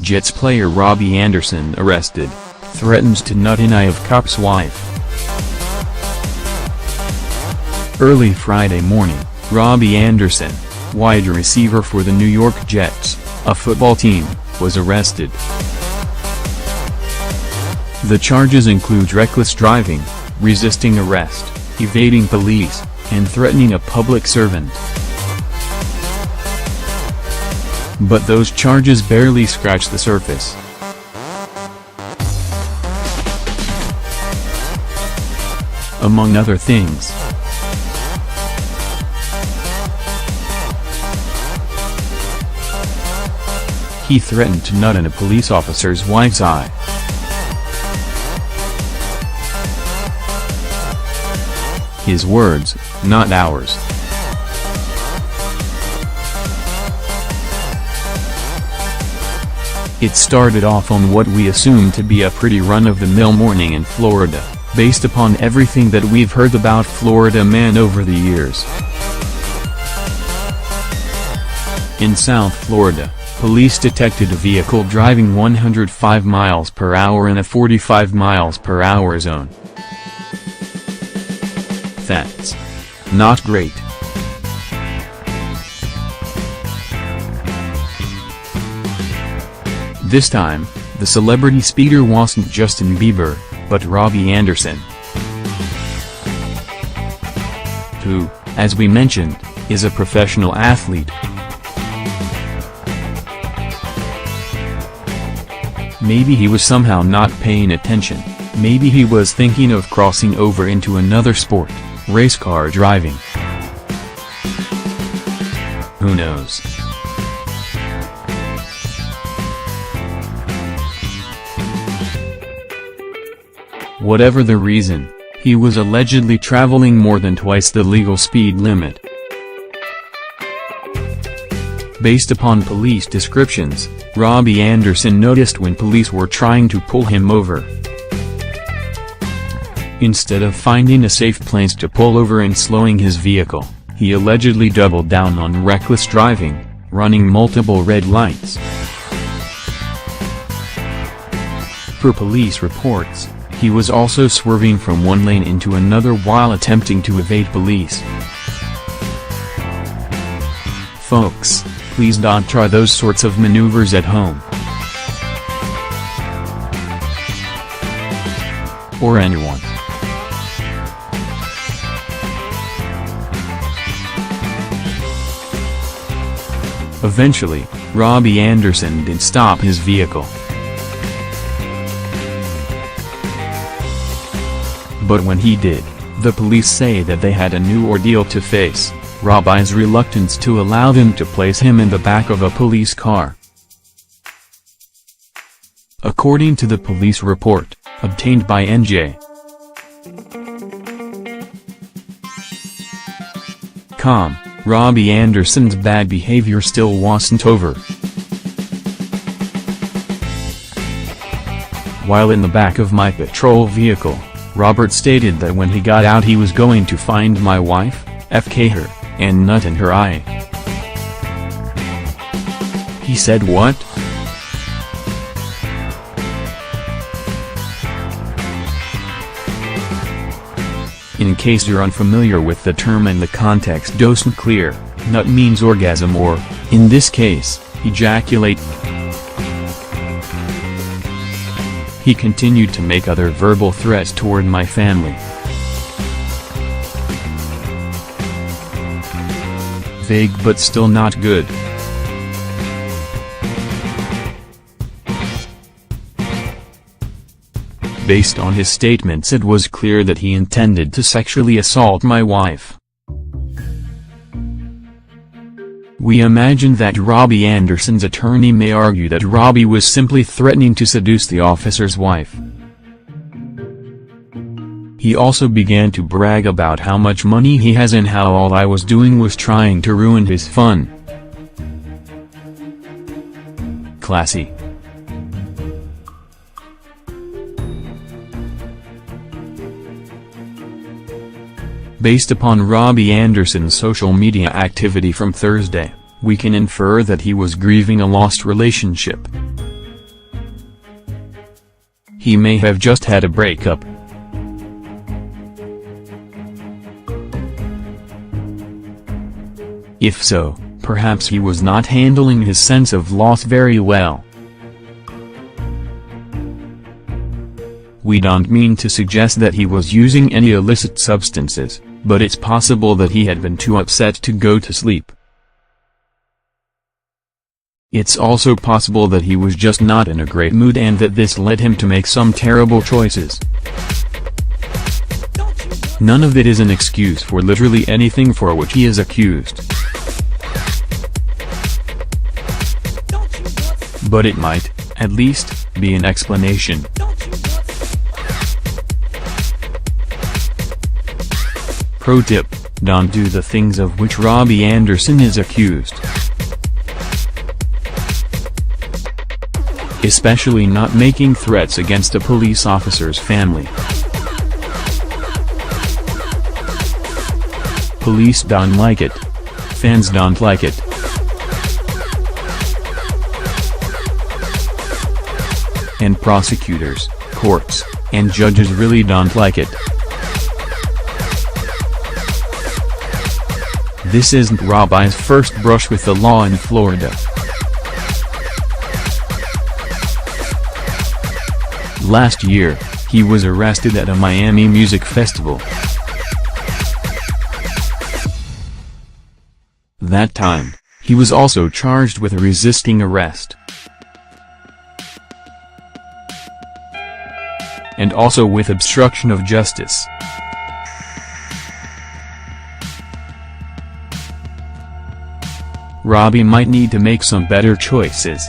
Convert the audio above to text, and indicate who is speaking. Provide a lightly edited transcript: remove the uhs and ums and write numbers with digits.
Speaker 1: Jets player Robby Anderson arrested, threatens to nut in eye of cop's wife. Early Friday morning, Robby Anderson, wide receiver for the New York Jets, a football team, was arrested. The charges include reckless driving, resisting arrest, evading police, and threatening a public servant. But those charges barely scratch the surface. Among other things, he threatened to nut in a police officer's wife's eye. His words, not ours. It started off on what we assume to be a pretty run-of-the-mill morning in Florida, based upon everything that we've heard about Florida man over the years. In South Florida, police detected a vehicle driving 105 miles per hour in a 45 miles per hour zone. That's not great. This time, the celebrity speeder wasn't Justin Bieber, but Robby Anderson, who, as we mentioned, is a professional athlete. Maybe he was somehow not paying attention, maybe he was thinking of crossing over into another sport, race car driving. Who knows? Whatever the reason, he was allegedly traveling more than twice the legal speed limit. Based upon police descriptions, Robby Anderson noticed when police were trying to pull him over. Instead of finding a safe place to pull over and slowing his vehicle, he allegedly doubled down on reckless driving, running multiple red lights. Per police reports, he was also swerving from one lane into another while attempting to evade police. Folks, please don't try those sorts of maneuvers at home. Or anyone. Eventually, Robby Anderson did stop his vehicle. But when he did, the police say that they had a new ordeal to face, Robby's reluctance to allow them to place him in the back of a police car. According to the police report, obtained by NJ.com, Robby Anderson's bad behavior still wasn't over. While in the back of my patrol vehicle, Robert stated that when he got out he was going to find my wife, FK her, and nut in her eye. He said what? In case you're unfamiliar with the term and the context isn't clear, nut means orgasm or, in this case, ejaculate. He continued to make other verbal threats toward my family. Vague but still not good. Based on his statements, it was clear that he intended to sexually assault my wife. We imagine that Robby Anderson's attorney may argue that Robby was simply threatening to seduce the officer's wife. He also began to brag about how much money he has and how all I was doing was trying to ruin his fun. Classy. Based upon Robby Anderson's social media activity from Thursday, we can infer that he was grieving a lost relationship. He may have just had a breakup. If so, perhaps he was not handling his sense of loss very well. We don't mean to suggest that he was using any illicit substances, but it's possible that he had been too upset to go to sleep. It's also possible that he was just not in a great mood and that this led him to make some terrible choices. None of it is an excuse for literally anything for which he is accused. But it might, at least, be an explanation. Pro tip: don't do the things of which Robby Anderson is accused. Especially not making threats against a police officer's family. Police don't like it. Fans don't like it. And prosecutors, courts, and judges really don't like it. This isn't Robby's first brush with the law in Florida. Last year, he was arrested at a Miami music festival. That time, he was also charged with resisting arrest. And also with obstruction of justice. Robby might need to make some better choices.